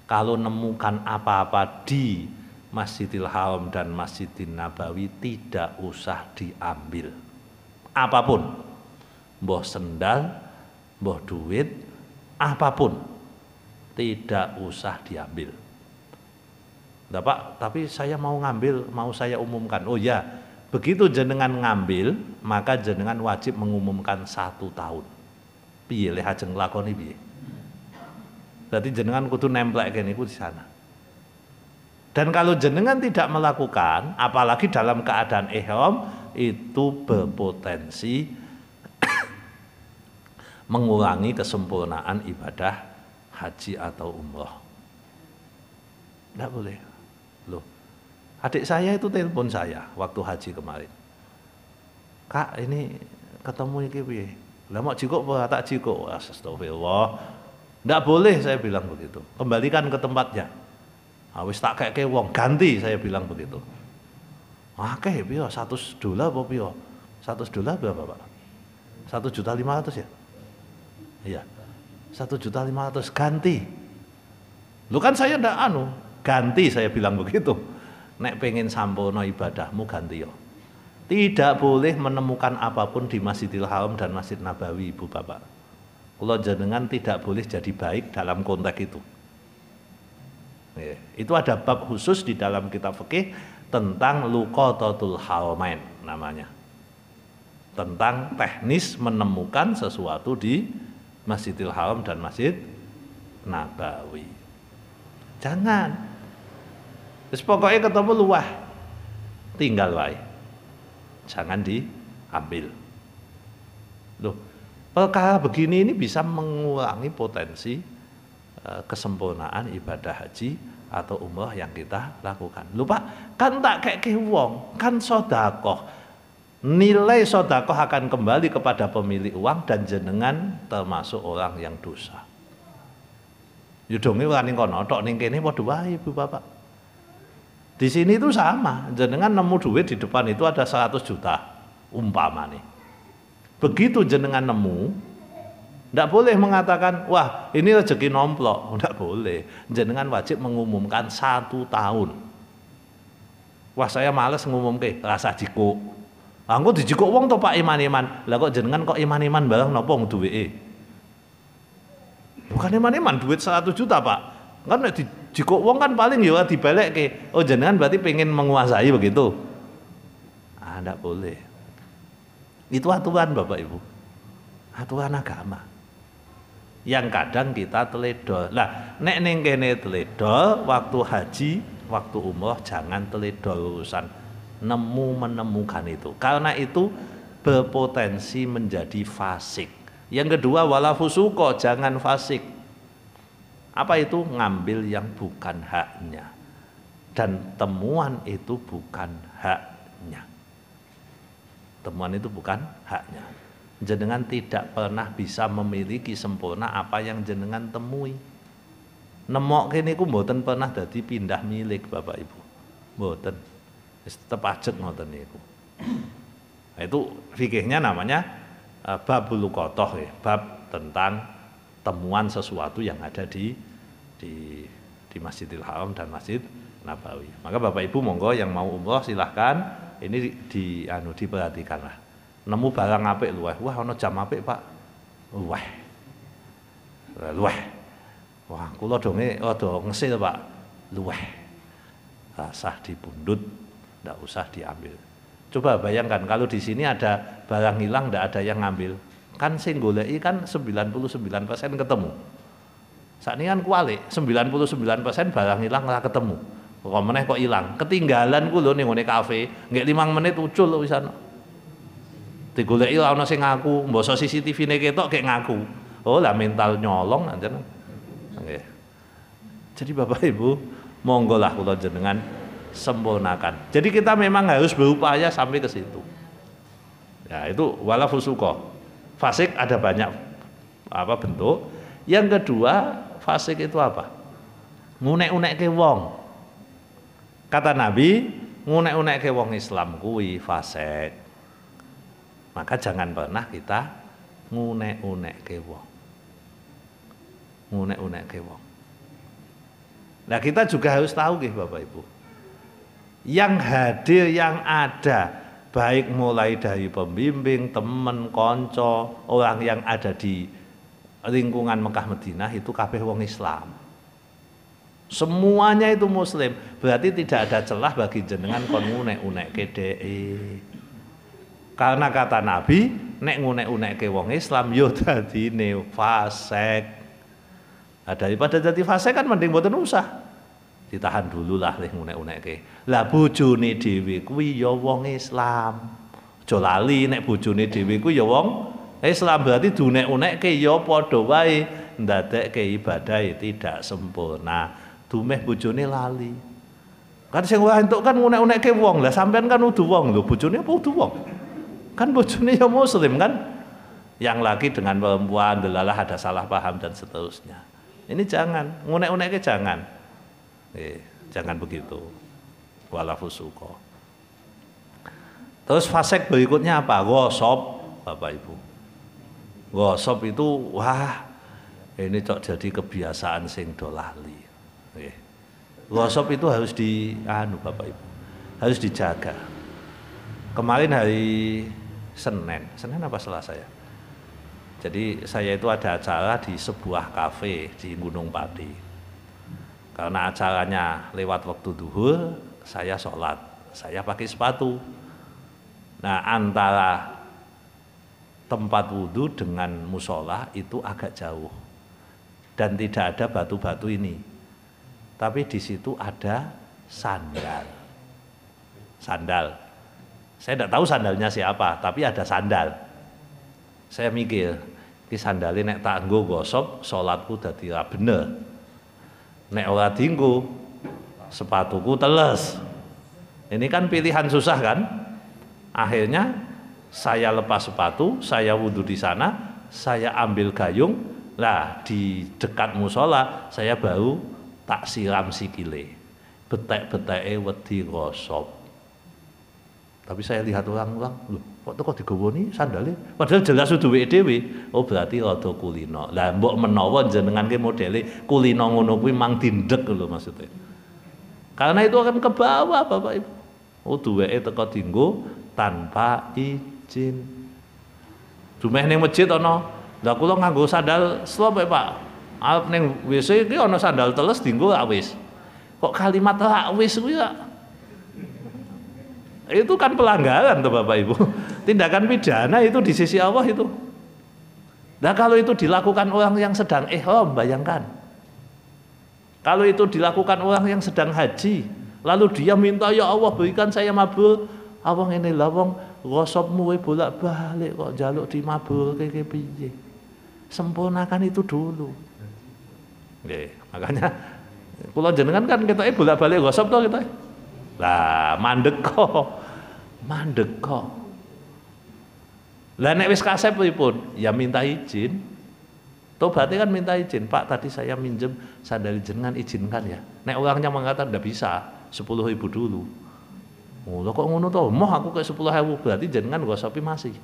kalau nemukan apa-apa di Masjidil Haram dan Masjidil Nabawi tidak usah diambil. Apapun, mbah sendal, mbah duit, apapun tidak usah diambil. Nah, Pak, tapi saya mau ngambil, mau saya umumkan. Oh ya, begitu jenengan ngambil, maka jenengan wajib mengumumkan 1 tahun. Piye leh ajeng lakoni piye? Berarti jenengan kudu nemplek kene iku di sana. Dan kalau jenengan tidak melakukan, apalagi dalam keadaan ihram, itu berpotensi mengurangi kesempurnaan ibadah haji atau umroh. Tidak boleh. Loh, adik saya itu telepon saya waktu haji kemarin. Kak, ini ketemu iki piye? Lah mau jikok apa tak jikok? Astagfirullah. Tidak boleh saya bilang begitu. Kembalikan ke tempatnya. Wis tak kayak wong, ganti saya bilang begitu. Akeh piye? $100 apa piye? $100 berapa, Pak? 1.500.000 ya? Iya. 1.500.000 ganti. Lu kan saya ndak ganti saya bilang begitu. Nek pengen sampurna ibadahmu ganti yo. Tidak boleh menemukan apapun di Masjidil Haram dan Masjid Nabawi, Ibu Bapak. Kalau jenengan tidak boleh jadi baik dalam konteks itu. Itu ada bab khusus di dalam kitab fikih tentang luqatatul haramain namanya. Tentang teknis menemukan sesuatu di Masjidil Haram dan Masjid Nabawi. Jangan. Terus pokoknya ketemu luah, tinggal wae. Jangan diambil. Loh, perkara begini ini bisa mengurangi potensi kesempurnaan ibadah haji atau umrah yang kita lakukan. Lupa, kan tak kayak wong, kan sedekah. Nilai sedekah akan kembali kepada pemilik uang dan jenengan termasuk orang yang dosa. Yudonge ora ning kono, tok ning kene padha wae Ibu Bapak. Di sini itu sama, jenengan nemu duit di depan itu ada 100 juta umpama nih. Begitu jenengan nemu, tidak boleh mengatakan, wah ini rezeki nomplok. Tidak boleh. Jenengan wajib mengumumkan 1 tahun. Wah saya males ngumumke, rasa jikuk. Angko dijikuk wong to Pak iman-iman. Lah kok jenengan kok iman-iman barang napa duweke? Bukan iman-iman, duit 100 juta Pak. Kan nek dijikuk wong kan paling ya dibalekke. Oh jenengan berarti pengen menguasai begitu. Ah tidak boleh. Itu aturan Bapak Ibu. Aturan agama. Yang kadang kita teledor. Lah, nek ning kene teledor waktu haji, waktu umroh jangan teledor urusan menemukan itu. Karena itu berpotensi menjadi fasik. Yang kedua wala fusuko, jangan fasik. Apa itu? Ngambil yang bukan haknya. Dan temuan itu bukan haknya. Temuan itu bukan haknya. Jenengan tidak pernah bisa memiliki sempurna apa yang jenengan temui. Nemok kene iku mboten pernah dadi pindah milik Bapak Ibu. Mboten. Wis tetep ajeg ngoten niku. Nah, itu fikihnya namanya babul luqathah ya, bab tentang temuan sesuatu yang ada di Masjidil Haram dan Masjid Nabawi. Maka Bapak Ibu monggo yang mau umroh silahkan. Ini diperhatikanlah. Nemu barang apik luweh. Wah ana jam apik Pak. Luweh. Wah kula donge rada ngesil Pak. Luweh. Rasah dipundhut, ndak usah diambil. Coba bayangkan kalau di sini ada barang hilang ndak ada yang ngambil. Kan sing goleki kan 99% ketemu. Sakniki kan kualik, 99% barang hilang ora ketemu. Kok meneh kok ilang. Ketinggalan ku lho ning ngene kafe, nggih 5 menit ucul lho wis ana. Digoleki ora ana sing ngaku, mbasa CCTV-ne ketok kek ngaku. Oh, lah mental nyolong anjen. Nggih. Jadi Bapak Ibu, monggo lah kula jenengan sempurnakan. Jadi kita memang harus berupaya sampai ke situ. Ya, itu wala fusuqa. Fasik ada banyak bentuk. Yang kedua, fasik itu apa? Ngunek-unekke wong. Kata Nabi, ngunek-unekke wong Islam kuwi fasik. Maka jangan pernah kita ngunek-unekke wong. Ngunek-unekke wong. Nah, kita juga harus tahu nggih Bapak Ibu. Yang hadir yang ada baik mulai dari pembimbing, teman, konco, orang yang ada di lingkungan Mekah Madinah itu kabeh wong Islam. Semuanya itu muslim, berarti tidak ada celah bagi jenengan kon ngunek-unekke dheke. Karena kata Nabi, nek ngunek-unekke wong Islam yo dadine fasik. Nah, daripada jadi fasik kan mending mboten usah. Ditahan dulu lah nek ngunek-unekke. Lah bojone dhewe kuwi ya wong Islam. Aja lali nek bojone dhewe kuwi ya wong Islam, berarti dunek-unekke ya padha wae ndadekke ibadah tidak sempurna. Dumeh bojone lali. Kan sing ora entuk kan ngunek-unekke wong. Lah sampean kan udu wong lho, bojone apa udu wong? Kan bojone ya muslim kan? Yang laki dengan perempuan delalah ada salah paham dan seterusnya. Ini jangan, ngunek-unekke jangan. Jangan begitu. Wala fusuqa. Terus fasik berikutnya apa? Ghosab, Bapak Ibu. Ghosab itu wah, ini cok jadi kebiasaan sing do lali. Ghosab itu harus Bapak Ibu, harus dijaga. Kemarin hari Senin apa Selasa ya? Jadi saya itu ada acara di sebuah kafe di Gunung Pati. Karena acaranya lewat waktu duhur, saya sholat, saya pakai sepatu. Nah, antara tempat wudhu dengan musola itu agak jauh dan tidak ada batu-batu ini. Tapi di situ ada sandal. Saya tidak tahu sandalnya siapa, tapi ada sandal. Saya mikir, ki sandale nek tak nggo gosok, salatku dadi ra bener. Nek ora dienggo, sepatuku teles. Ini kan pilihan susah kan? Akhirnya saya lepas sepatu, saya wudhu di sana, saya ambil gayung, lah di dekat musola saya baru tak siram sikile. Betek-beteke wedi gosok. Tapi saya lihat orang-orang, loh kok teko digowoni sandale, padahal jelas duwe dhewe. Oh berarti rada kulino. Lah mbok menawa jenengan ki modele kulino ngono kuwi mang dindek lho maksudnya. Karena itu akan ke bawah Bapak Ibu. Oh duweke teko dienggo tanpa izin. Dumeh ning masjid ana. Lah kula nganggo sandal slop Pak. Arep ning WC iki ana sandal teles dienggo ra wis. Kok kalimat ra wis kuwi ya itu kan pelanggaran tuh Bapak Ibu. Tindakan pidana itu di sisi Allah itu. Nah kalau itu dilakukan orang yang sedang ihram, bayangkan. Kalau itu dilakukan orang yang sedang haji, lalu dia minta ya Allah berikan saya mabul. Awang ini lawang gosopmu bolak-balik kok jaluk di mabul kayak piye. Sempurnakan itu dulu. Nggih, makanya kula jenengan kan ketoke bolak-balik gosop to kita. Lah mandek kok. Lah nek wis kasep pripun? Ya minta izin. Tobatnya kan minta izin. Pak tadi saya minjem sandal jenengan izinkan ya. Nek orangnya mengatakan tidak bisa 10.000 dulu. Oh kok ngono to? Moh aku kayak 10.000 berarti jenengan gosopi masih.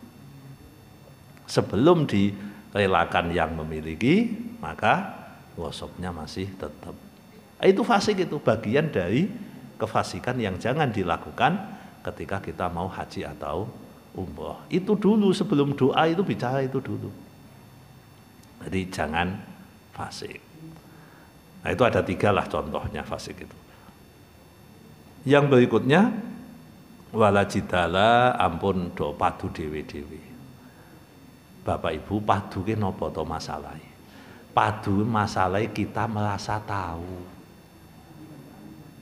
Sebelum direlakan yang memiliki, maka gosopnya masih tetap. Itu fasik, itu bagian dari kefasikan yang jangan dilakukan ketika kita mau haji atau umroh. Itu dulu sebelum doa itu bicara itu dulu. Jadi jangan fasik. Nah itu ada 3 lah contohnya fasik itu. Yang berikutnya wala jidala ampun do padu dewe-dewe. Bapak Ibu padu ki napa to masalahe? Padu masalahe kita merasa tahu.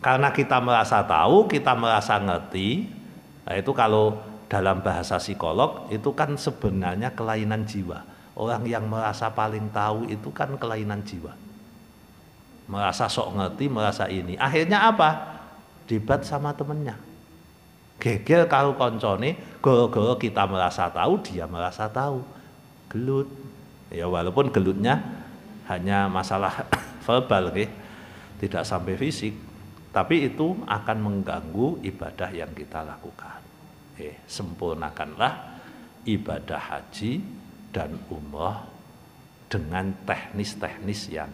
Karena kita merasa tahu, kita merasa ngerti, nah itu kalau dalam bahasa psikolog itu kan sebenarnya kelainan jiwa. Orang yang merasa paling tahu itu kan kelainan jiwa. Merasa sok ngerti, merasa ini. Akhirnya apa? Debat sama temennya. Geger karo koncone, gara-gara kita merasa tahu, dia merasa tahu. Gelut. Ya walaupun gelutnya hanya masalah verbal, tidak sampai fisik. Tapi itu akan mengganggu ibadah yang kita lakukan. Sempurnakanlah ibadah haji dan umroh dengan teknis-teknis yang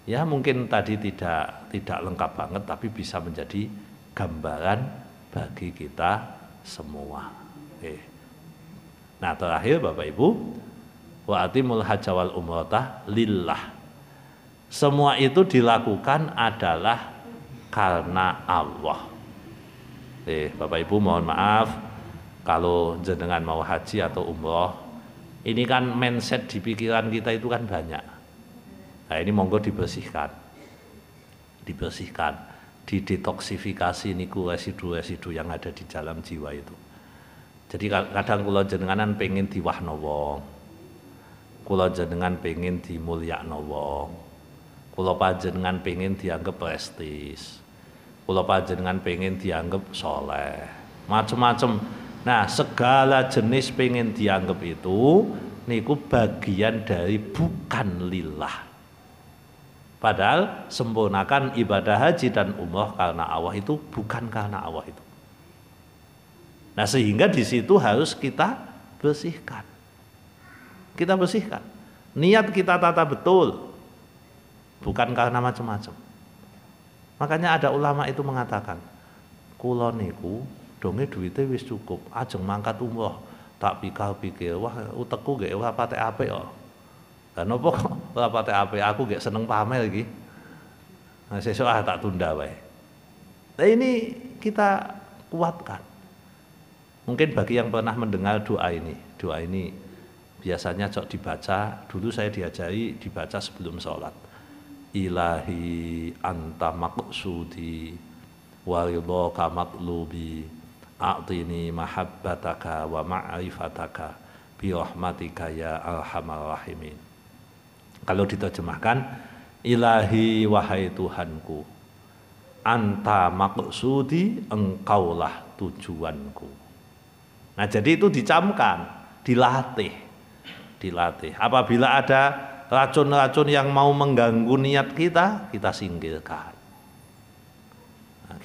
ya mungkin tadi tidak lengkap banget, tapi bisa menjadi gambaran bagi kita semua. Nah terakhir Bapak Ibu, wa atimul hajja wal umrata lillah. Semua itu dilakukan adalah karena Allah. Bapak Ibu mohon maaf kalau jenengan mau haji atau umroh, ini kan mindset di pikiran kita itu kan banyak. Nah ini monggo dibersihkan, didetoksifikasi niku residu-residu yang ada di dalam jiwa itu. Jadi kadang kula jenenganan pengen diwahno wong, kula jenengan pengen dimulyakno wong, kula panjenengan pengen dianggap prestis, kula panjenengan pengen dianggap soleh, macem-macem. Nah segala jenis pengen dianggap itu niku bagian dari bukan lillah. Padahal sempurnakan ibadah haji dan umroh karena Allah itu bukan karena Allah itu. Nah sehingga di situ harus kita bersihkan. Kita bersihkan. Niat kita tata betul. Bukan karena macam-macam. Makanya ada ulama itu mengatakan, kula niku donge duwite wis cukup, ajeng mangkat umroh, tak pikir-pikir, wah utekku gak ora patek apik kok. Lah napa kok ora patek apik, aku gak seneng pamer iki. Nah sesuk tak tunda wae. Nah ini kita kuatkan. Mungkin bagi yang pernah mendengar doa ini biasanya cok dibaca, dulu saya diajari dibaca sebelum sholat. Ilahi anta maqsudi wa ridhaka matlubi a'tini mahabbataka wa ma'rifataka bi rahmatika ya arhamar rahimin. Kalau diterjemahkan, ilahi wahai Tuhanku, anta maqsudi, engkaulah tujuanku. Nah jadi itu dicamkan, dilatih. Apabila ada racun-racun yang mau mengganggu niat kita, kita singkirkan. Nah,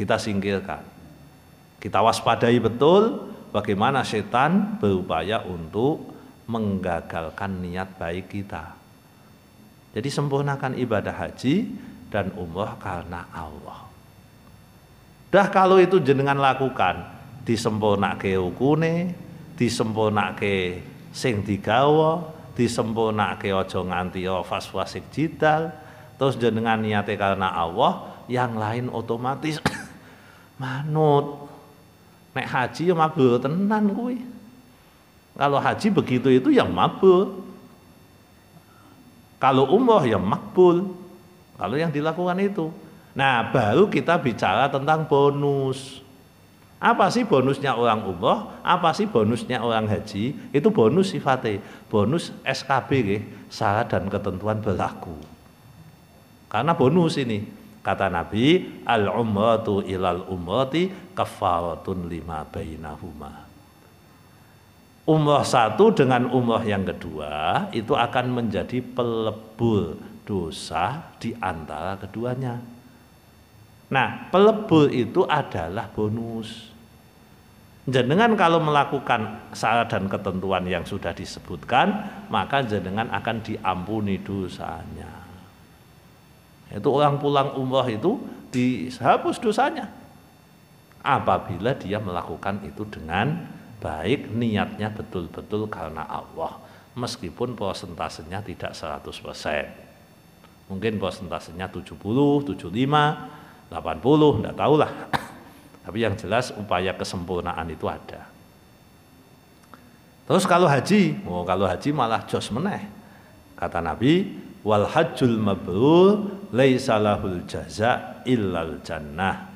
Kita waspadai betul bagaimana setan berupaya untuk menggagalkan niat baik kita. Jadi sempurnakan ibadah haji dan umroh karena Allah. Dah kalau itu jenengan lakukan, disempurnake rukune, disempurnake sing digawa, disempurnake aja nganti fasik jidal, terus jenengan niate karena Allah, yang lain otomatis manut. Nek haji ya mabur tenan kuwi. Kalau haji begitu itu yang mabur. Kalau umroh ya makbul. Kalau yang dilakukan itu. Nah, baru kita bicara tentang bonus. Apa sih bonusnya orang umroh? Apa sih bonusnya orang haji? Itu bonus sifatnya. Bonus SKB, syarat dan ketentuan berlaku. Karena bonus ini. Kata Nabi, al-umratu ilal umrati kafaratun lima bainahuma. Umrah satu dengan umrah yang kedua itu akan menjadi pelebur dosa di antara keduanya. Nah, pelebur itu adalah bonus. Jenengan kalau melakukan syarat dan ketentuan yang sudah disebutkan, maka jenengan akan diampuni dosanya. Itu orang pulang umrah itu dihapus dosanya. Apabila dia melakukan itu dengan baik, niatnya betul-betul karena Allah, meskipun persentasenya tidak 100%. Mungkin persentasenya 70, 75, 80, enggak tahulah. Tapi yang jelas upaya kesempurnaan itu ada. Terus kalau haji, kalau haji malah jos meneh. Kata Nabi, wal hajjul mabrur laisa lahul jaza illal jannah.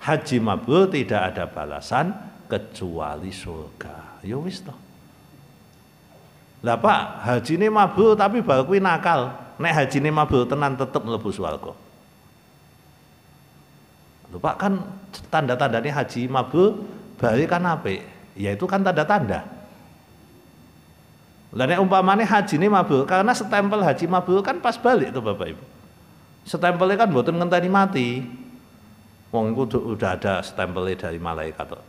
Haji mabrur tidak ada balasan kecuali surga. Ya wis toh. Lah Pak, hajine mabrur tapi baru kuwi nakal. Nek hajine mabrur tenan tetep mlebu swarga. Lho Pak, kan tanda-tandane haji mabrur bari kan apik. Ya itu kan tanda-tanda. Lah nek umpamane hajine mabrur karena stempel haji mabrur kan pas balik tuh Bapak Ibu. Stempelnya kan mboten ngenteni mati. Wong iku udah ada stempelnya dari malaikat kok.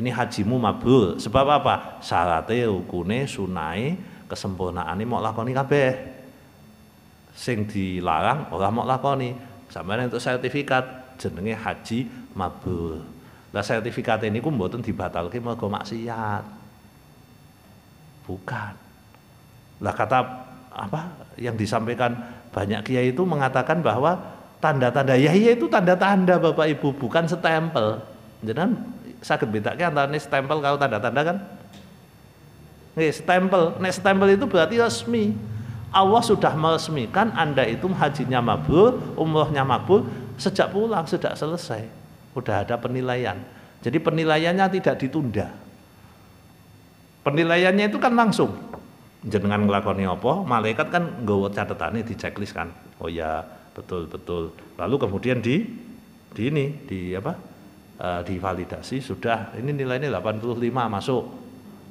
Ini hajimu mabrur. Sebab apa? Syaratnya, rukune, sunai, kesempurnaane mau lakoni kabeh. Sing dilarang ora mau lakoni. Sampeyan untuk sertifikat jenenge haji mabrur. Lah sertifikat ini ku mboten dibatalke mergo maksiat. Bukan. Lah kata apa yang disampaikan banyak kiai itu mengatakan bahwa tanda-tanda ya itu tanda-tanda Bapak Ibu, bukan stempel. Jangan saged bedake antara stempel karo tanda-tanda kan? Nggih, stempel. Nek stempel itu berarti resmi. Allah sudah meresmikan Anda itu hajinya mabrur, umrohnya mabrur sejak pulang, sejak selesai. Udah ada penilaian. Jadi penilaiannya tidak ditunda. Penilaiannya itu kan langsung. Jenengan nglakoni apa, malaikat kan nggawa catetane di checklist kan. Oh ya, betul. Lalu kemudian di divalidasi sudah ini nilainya 85 masuk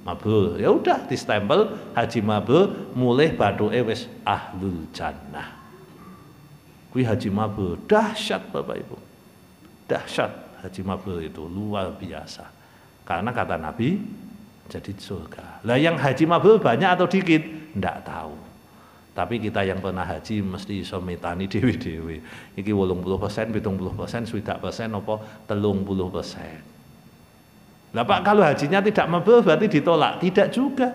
mabrur. Ya udah distempel haji mabrur, mulih bathuke wis ahlul jannah. Kuwi haji mabrur dahsyat Bapak Ibu. Dahsyat haji mabrur itu luar biasa. Karena kata Nabi jadi surga. Lah yang haji mabrur banyak atau dikit? Ndak tahu. Tapi kita yang pernah haji mesti iso mitani dhewe-dhewe. Iki 80%, 70%, 60% apa 30%. Lah Pak, kalau hajinya tidak mabrur berarti ditolak? Tidak juga.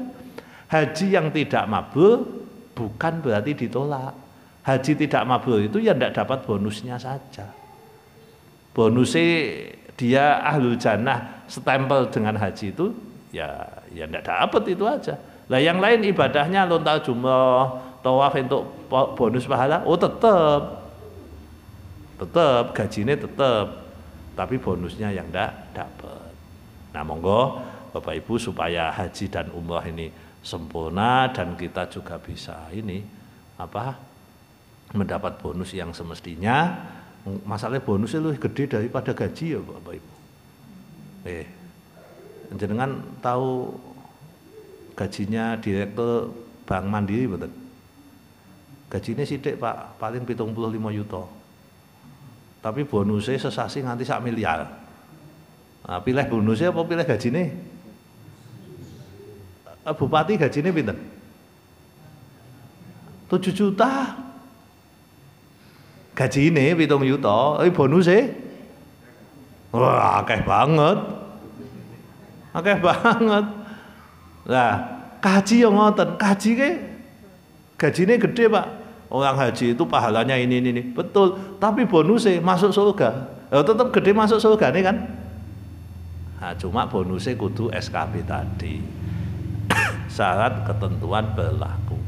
Haji yang tidak mabrur bukan berarti ditolak. Haji tidak mabrur itu ya ndak dapat bonusnya saja. Bonusnya dia ahlul jannah stempel dengan haji itu ya ndak dapat itu aja. Lah yang lain ibadahnya lontar jumroh, tawaf untuk bonus pahala, oh tetap gajinya tetap, tapi bonusnya yang ndak dapat. Nah monggo Bapak Ibu supaya haji dan umrah ini sempurna dan kita juga bisa mendapat bonus yang semestinya. Masalahnya bonusnya lebih gede daripada gaji ya Bapak Ibu. Jenengan tahu gajinya direktur Bank Mandiri betul? Gajinya sithik Pak, paling 75 juta. Tapi bonusnya sesasi nganti 1 miliar. Nah, pilih bonusnya apa pilih gajine? Bupati gajine pinten? 7 juta. Gajine 7 juta, bonusnya? Wah, akeh banget. Akeh banget. Nah, kaji yang ngoten, kaji ke gajine gede, Pak. Orang haji itu pahalanya ini. Betul, tapi bonusnya masuk surga. Tetap gede masuk surga nih kan? Nah, cuma bonusnya kudu SKB tadi. Syarat ketentuan berlaku.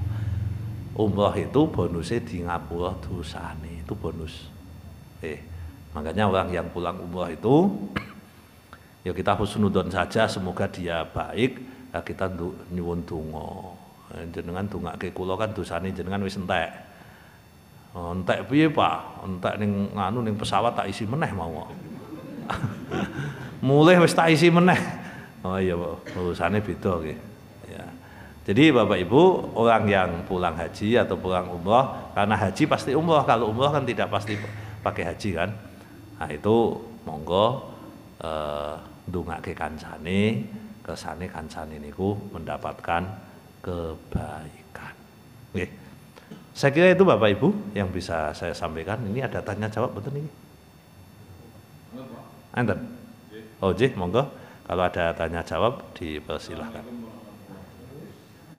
Umroh itu bonusnya di ngapura dosane, itu bonus. Makanya orang yang pulang umroh itu ya kita husnudzon saja, semoga dia baik, ya kita nyuwun donga. Jenengan dongake kula kan dosane jenengan wis entek. Entek piye, Pak? Entek ning ning pesawat tak isi meneh mau. Mulih wis tak isi meneh. Oh iya, urusane beda nggih. Ya. Jadi Bapak Ibu, orang yang pulang haji atau pulang umroh, karena haji pasti umroh, kalau umroh kan tidak pasti pakai haji kan. Nah itu monggo ndongake kancane, kersane kancane niku mendapatkan kebaikan. Oke. Saya kira itu Bapak Ibu yang bisa saya sampaikan. Ini ada tanya jawab betul ini? Enten. Oh, monggo. Kalau ada tanya jawab dipersilahkan.